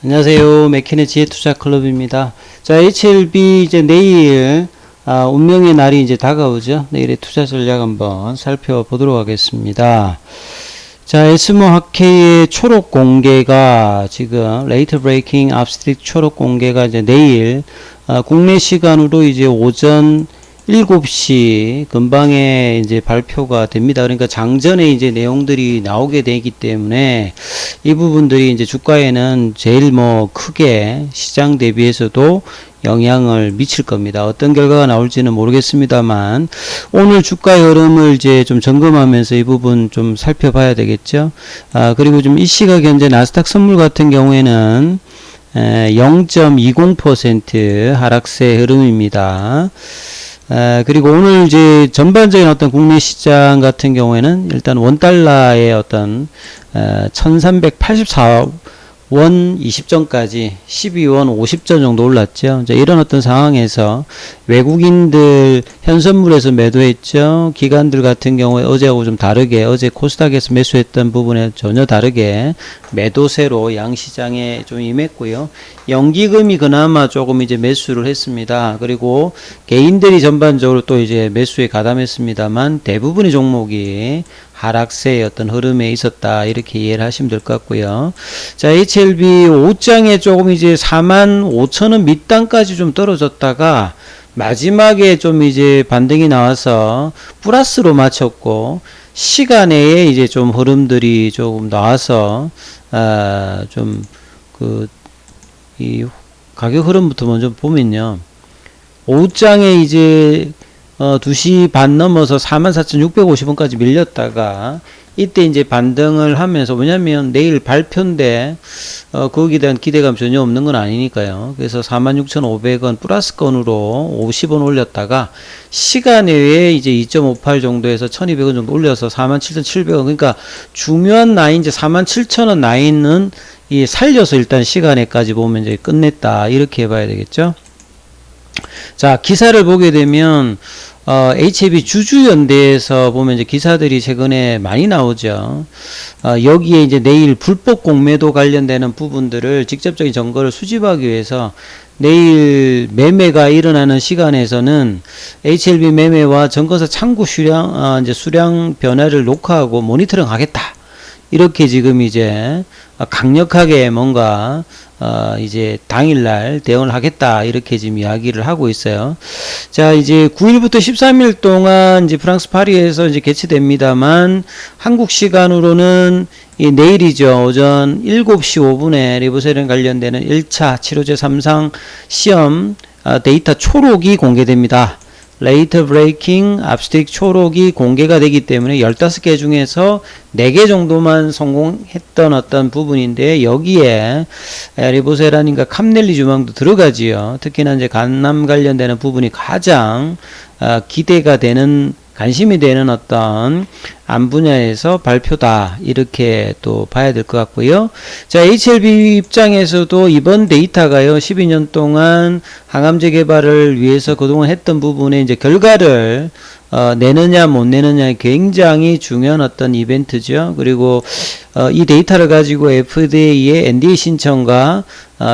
안녕하세요. 맥킨의 지혜투자클럽입니다. 자, HLB 이제 내일 운명의 날이 이제 다가오죠. 내일의 투자 전략 한번 살펴보도록 하겠습니다. 자, 에스모학회의 초록 공개가 지금 레이트 브레이킹 앞스트릭 초록 공개가 이제 내일 국내 시간으로 이제 오전 7시 근방에 이제 발표가 됩니다. 그러니까 장전에 이제 내용들이 나오게 되기 때문에 이 부분들이 이제 주가에는 제일 크게 시장 대비해서도 영향을 미칠 겁니다. 어떤 결과가 나올지는 모르겠습니다만 오늘 주가의 흐름을 이제 좀 점검하면서 이 부분 좀 살펴봐야 되겠죠. 그리고 좀 이 시각 현재 나스닥 선물 같은 경우에는 0.20% 하락세 흐름입니다. 그리고 오늘 이제 전반적인 어떤 국내 시장 같은 경우에는 일단 원달러의 어떤 1384원 20전까지 12원 50전 정도 올랐죠. 이제 이런 어떤 상황에서 외국인들 현선물에서 매도했죠. 기관들 같은 경우에 어제하고 좀 다르게 어제 코스닥에서 매수했던 부분에 전혀 다르게 매도세로 양시장에 좀 임했고요. 연기금이 그나마 조금 이제 매수를 했습니다. 그리고 개인들이 전반적으로 또 이제 매수에 가담했습니다만 대부분의 종목이 하락세의 어떤 흐름에 있었다. 이렇게 이해를 하시면 될 것 같고요. 자, HLB 5장에 조금 이제 45,000원 밑단까지 좀 떨어졌다가 마지막에 좀 이제 반등이 나와서 플러스로 마쳤고 시간에 이제 좀 흐름들이 조금 나와서 좀 이 가격 흐름부터 먼저 보면요. 5장에 이제 2시 반 넘어서 44,650원까지 밀렸다가 이때 이제 반등을 하면서 뭐냐면 내일 발표인데 거기에 대한 기대감 전혀 없는 건 아니니까요. 그래서 46,500원 플러스건으로 50원 올렸다가 시간 외에 이제 2.58 정도에서 1,200원 정도 올려서 47,700원. 그러니까 중요한 라인 이제 47,000원 라인은 이 살려서 일단 시간에까지 보면 이제 끝냈다. 이렇게 봐야 되겠죠. 자, 기사를 보게 되면 HLB 주주연대에서 보면 이제 기사들이 최근에 많이 나오죠. 여기에 이제 내일 불법 공매도 관련되는 부분들을 직접적인 증거를 수집하기 위해서 내일 매매가 일어나는 시간에서는 HLB 매매와 증거서 창구 수량 이제 수량 변화를 녹화하고 모니터링 하겠다. 이렇게 지금 이제 강력하게 뭔가 이제 당일날 대응을 하겠다. 이렇게 지금 이야기를 하고 있어요. 자, 이제 9일부터 13일 동안 이제 프랑스 파리에서 이제 개최됩니다만 한국 시간으로는 이 내일이죠. 오전 7시 5분에 리보세련 관련되는 1차 치료제 3상 시험 데이터 초록이 공개됩니다. 레이트 브레이킹 앞스틱 초록이 공개가 되기 때문에 15개 중에서 4개 정도만 성공했던 어떤 부분인데 여기에 리보세라닌가 캄넬리 주망도 들어가지요. 특히나 이제 간암 관련되는 부분이 가장 기대가 되는 관심이 되는 어떤 암 분야에서 발표다. 이렇게 또 봐야 될 것 같고요. 자, HLB 입장에서도 이번 데이터가요. 12년 동안 항암제 개발을 위해서 그동안 했던 부분에 이제 결과를 내느냐 못 내느냐 굉장히 중요한 어떤 이벤트죠. 그리고 이 데이터를 가지고 FDA의 NDA 신청과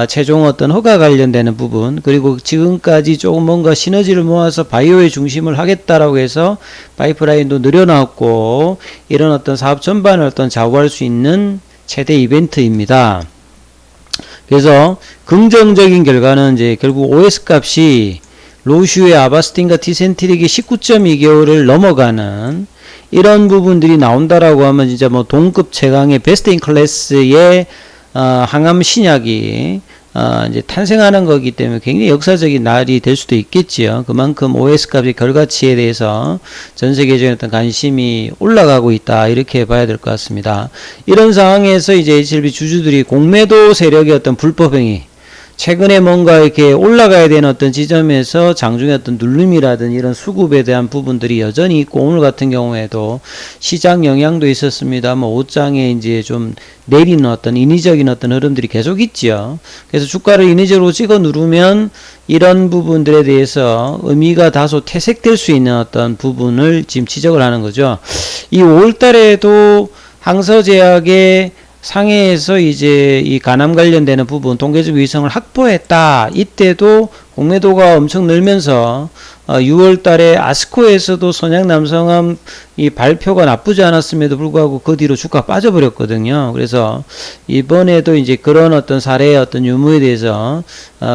최종 어떤 허가 관련되는 부분, 그리고 지금까지 조금 뭔가 시너지를 모아서 바이오에 중심을 하겠다라고 해서 파이프라인도 늘여놨고 이런 어떤 사업 전반을 어떤 좌우할 수 있는 최대 이벤트입니다. 그래서 긍정적인 결과는 이제 결국 OS 값이 로슈의 아바스틴과 티센트릭이 19.2개월을 넘어가는 이런 부분들이 나온다라고 하면 진짜 뭐 동급 최강의 베스트 인 클래스의 항암 신약이 이제 탄생하는 거기 때문에 굉장히 역사적인 날이 될 수도 있겠지요. 그만큼 OS 값의 결과치에 대해서 전 세계적인 어떤 관심이 올라가고 있다. 이렇게 봐야 될 것 같습니다. 이런 상황에서 이제 HLB 주주들이 공매도 세력의 어떤 불법행위, 최근에 뭔가 이렇게 올라가야 되는 어떤 지점에서 장중에 어떤 눌림이라든 이런 수급에 대한 부분들이 여전히 있고 오늘 같은 경우에도 시장 영향도 있었습니다. 뭐 5장에 이제 좀 내리는 어떤 인위적인 어떤 흐름들이 계속 있지요. 그래서 주가를 인위적으로 찍어 누르면 이런 부분들에 대해서 의미가 다소 퇴색될 수 있는 어떤 부분을 지금 지적을 하는 거죠. 이 5월 달에도 항서제약의 상해에서 이제 이 간암 관련되는 부분 통계적 위성을 확보했다. 이때도 공매도가 엄청 늘면서 6월 달에 아스코에서도 선양 남성암 이 발표가 나쁘지 않았음에도 불구하고 그 뒤로 주가 빠져버렸거든요. 그래서 이번에도 이제 그런 어떤 사례의 어떤 유무에 대해서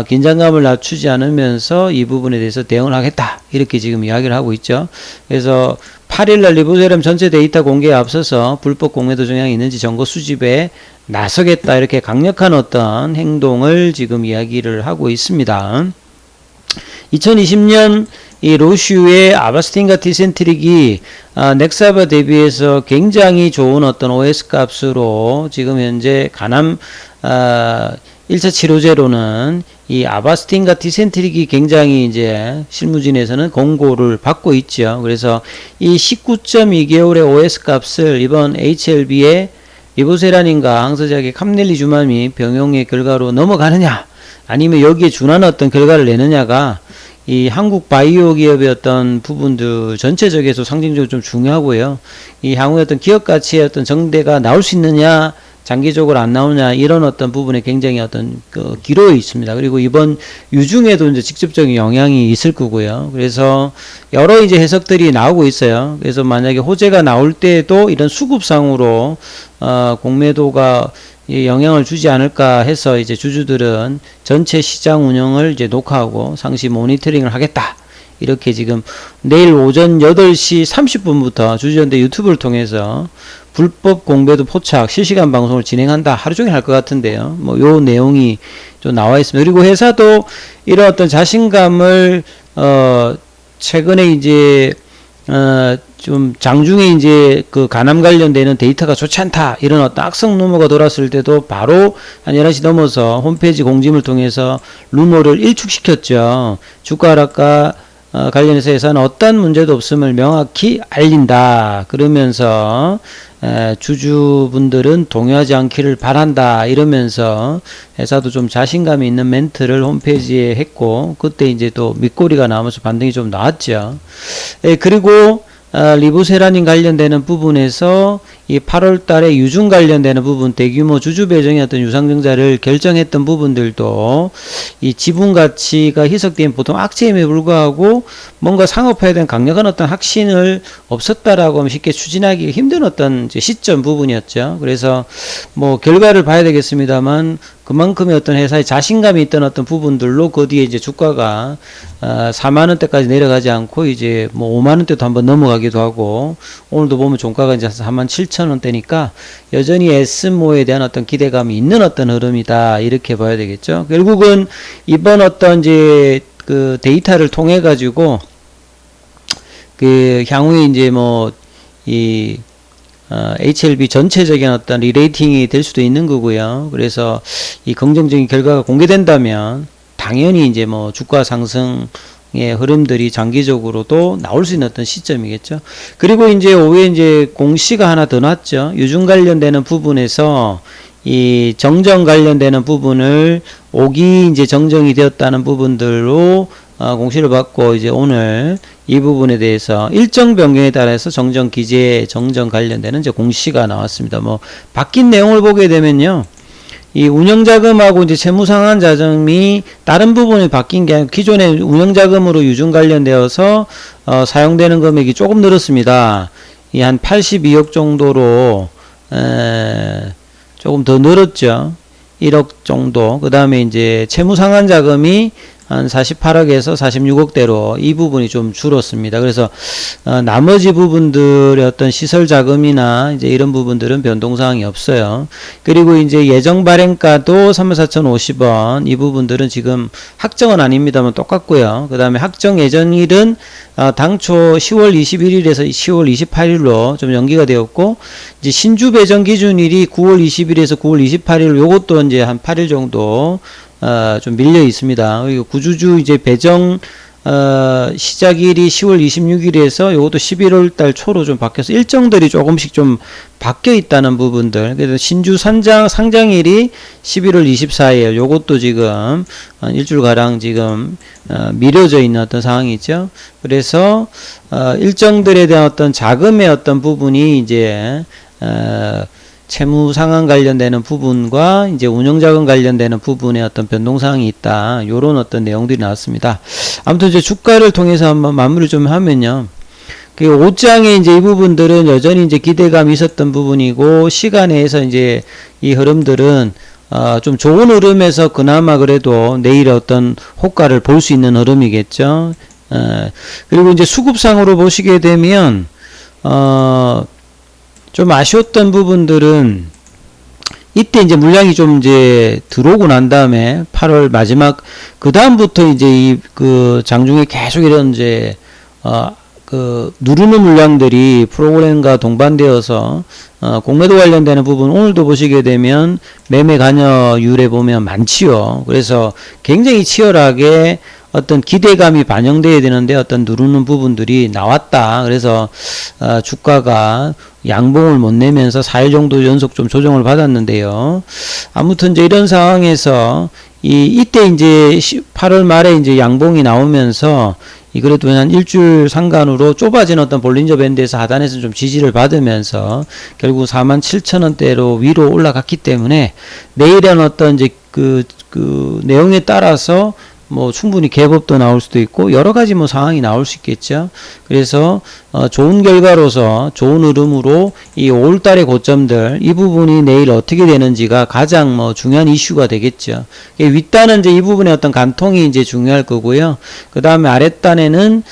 긴장감을 낮추지 않으면서 이 부분에 대해서 대응을 하겠다. 이렇게 지금 이야기를 하고 있죠. 그래서 8일날 리보세람 전체 데이터 공개에 앞서서 불법 공매도 정황이 있는지 정보 수집에 나서겠다. 이렇게 강력한 어떤 행동을 지금 이야기를 하고 있습니다. 2020년 이 로슈의 아바스틴과 티센트릭이 넥사바 대비해서 굉장히 좋은 어떤 OS 값으로 지금 현재 간암 1차 치료제로는 이 아바스틴과 티센트릭이 굉장히 이제 실무진에서는 공고를 받고 있죠. 그래서 이 19.2개월의 OS 값을 이번 HLB의 리보세란인과 항서작의 캄넬리주맘이 병용의 결과로 넘어가느냐 아니면 여기에 준하는 어떤 결과를 내느냐가 이 한국 바이오 기업의 어떤 부분들 전체적에서 상징적으로 좀 중요하고요. 이 향후의 어떤 기업 가치의 어떤 정대가 나올 수 있느냐, 장기적으로 안 나오냐, 이런 어떤 부분에 굉장히 어떤 기로에 있습니다. 그리고 이번 유중에도 이제 직접적인 영향이 있을 거고요. 그래서 여러 이제 해석들이 나오고 있어요. 그래서 만약에 호재가 나올 때에도 이런 수급상으로 공매도가 영향을 주지 않을까 해서 이제 주주들은 전체 시장 운영을 이제 녹화하고 상시 모니터링을 하겠다. 이렇게 지금 내일 오전 8시 30분부터 주주연대 유튜브를 통해서 불법 공매도 포착 실시간 방송을 진행한다. 하루 종일 할 것 같은데요. 뭐 요 내용이 좀 나와 있습니다. 그리고 회사도 이런 어떤 자신감을 최근에 이제 좀 장중에 이제 그 간암 관련되는 데이터가 좋지 않다. 이런 어떤 악성 루머가 돌았을 때도 바로 한 11시 넘어서 홈페이지 공지를 통해서 루머를 일축시켰죠. 주가 하락과 관련해서 회사는 어떤 문제도 없음을 명확히 알린다. 그러면서 주주분들은 동요하지 않기를 바란다. 이러면서 회사도 좀 자신감이 있는 멘트를 홈페이지에 했고 그때 이제 또 밑꼬리가 나오면서 반등이 좀 나왔죠. 그리고 리보세라닌 관련되는 부분에서 이 8월 달에 유중 관련되는 부분 대규모 주주 배정의 어떤 유상증자를 결정했던 부분들도 이 지분 가치가 희석된 보통 악재임에 불구하고 뭔가 상업화에 대한 강력한 어떤 확신을 없었다라고 하면 쉽게 추진하기 힘든 어떤 이제 시점 부분이었죠. 그래서 뭐 결과를 봐야 되겠습니다만 그만큼의 어떤 회사의 자신감이 있던 어떤 부분들로 그 뒤에 이제 주가가 4만원대까지 내려가지 않고 이제 뭐 5만원대도 한번 넘어가기도 하고 오늘도 보면 종가가 이제 47,000원대니까 여전히 S모에 대한 어떤 기대감이 있는 어떤 흐름이다. 이렇게 봐야 되겠죠. 결국은 이번 어떤 이제 그 데이터를 통해 가지고 그 향후에 이제 뭐 이 HLB 전체적인 어떤 리레이팅이 될 수도 있는 거고요. 그래서 이 긍정적인 결과가 공개된다면 당연히 이제 뭐 주가 상승의 흐름들이 장기적으로도 나올 수 있는 어떤 시점이겠죠. 그리고 이제 오후에 이제 공시가 하나 더 났죠. 유중 관련되는 부분에서 이 정정 관련되는 부분을 5기 이제 정정이 되었다는 부분들로 공시를 받고 이제 오늘 이 부분에 대해서 일정 변경에 따라서 정정 기재 정정 관련되는 이제 공시가 나왔습니다. 뭐 바뀐 내용을 보게 되면요. 이 운영자금하고 이제 채무상환 자금이 다른 부분이 바뀐 게 아니고 기존의 운영자금으로 유중 관련되어서 사용되는 금액이 조금 늘었습니다. 이 한 82억 정도로 조금 더 늘었죠. 1억 정도. 그 다음에 이제 채무상환 자금이 한 48억에서 46억대로 이 부분이 좀 줄었습니다. 그래서 나머지 부분들의 어떤 시설 자금이나 이제 이런 부분들은 변동사항이 없어요. 그리고 이제 예정 발행가도 34,050원 이 부분들은 지금 확정은 아닙니다만 똑같고요. 그 다음에 확정 예정일은 당초 10월 21일에서 10월 28일로 좀 연기가 되었고 이제 신주 배정 기준일이 9월 20일에서 9월 28일 요것도 이제 한 8일 정도 좀 밀려 있습니다. 그리고 구주주 이제 배정 시작일이 10월 26일에서 요것도 11월 달 초로 좀 바뀌어서 일정들이 조금씩 좀 바뀌어 있다는 부분들. 그래서 신주 상장일이 11월 24일 요것도 지금 일주일 가량 지금 미뤄져 있는 어떤 상황이 있죠. 그래서 일정들에 대한 어떤 자금의 어떤 부분이 이제 채무 상환 관련되는 부분과 이제 운영자금 관련되는 부분에 어떤 변동사항이 있다. 요런 어떤 내용들이 나왔습니다. 아무튼 이제 주가를 통해서 한번 마무리 좀 하면요. 그 5장에 이제 이 부분들은 여전히 이제 기대감이 있었던 부분이고, 시간에서 이제 이 흐름들은 좀 좋은 흐름에서 그나마 그래도 내일의 어떤 호가를 볼 수 있는 흐름이겠죠. 그리고 이제 수급상으로 보시게 되면, 좀 아쉬웠던 부분들은 이때 이제 물량이 좀 이제 들어오고 난 다음에 8월 마지막, 그 다음부터 이제 이 그 장중에 계속 이런 이제, 그 누르는 물량들이 프로그램과 동반되어서 공매도 관련되는 부분 오늘도 보시게 되면 매매 관여율에 보면 많지요. 그래서 굉장히 치열하게 어떤 기대감이 반영돼야 되는데 어떤 누르는 부분들이 나왔다. 그래서 주가가 양봉을 못 내면서 4일 정도 연속 좀 조정을 받았는데요. 아무튼 이제 이런 상황에서 이때 이제 8월 말에 이제 양봉이 나오면서 그래도 한 일주일 상간으로 좁아진 어떤 볼린저 밴드에서 하단에서 좀 지지를 받으면서 결국 47,000원대로 위로 올라갔기 때문에 내일은 어떤 이제 그 내용에 따라서 뭐 충분히 갭업도 나올 수도 있고 여러 가지 뭐 상황이 나올 수 있겠죠. 그래서 좋은 결과로서 좋은 흐름으로 이 5월달의 고점들 이 부분이 내일 어떻게 되는지가 가장 뭐 중요한 이슈가 되겠죠. 윗단은 이제 이 부분의 어떤 간통이 이제 중요할 거고요. 그 다음에 아랫단에는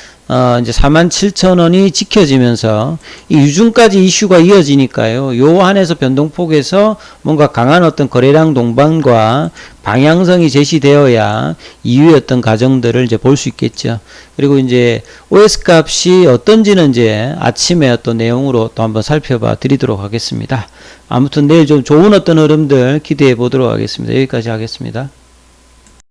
이제 47,000원이 지켜지면서 이 유중까지 이슈가 이어지니까요. 요 한에서 변동폭에서 뭔가 강한 어떤 거래량 동반과 방향성이 제시되어야 이후의 어떤 과정들을 이제 볼 수 있겠죠. 그리고 이제 OS 값이 어떤지는 이제 아침에 어떤 내용으로 또 한번 살펴봐 드리도록 하겠습니다. 아무튼 내일 좀 좋은 어떤 흐름들 기대해 보도록 하겠습니다. 여기까지 하겠습니다.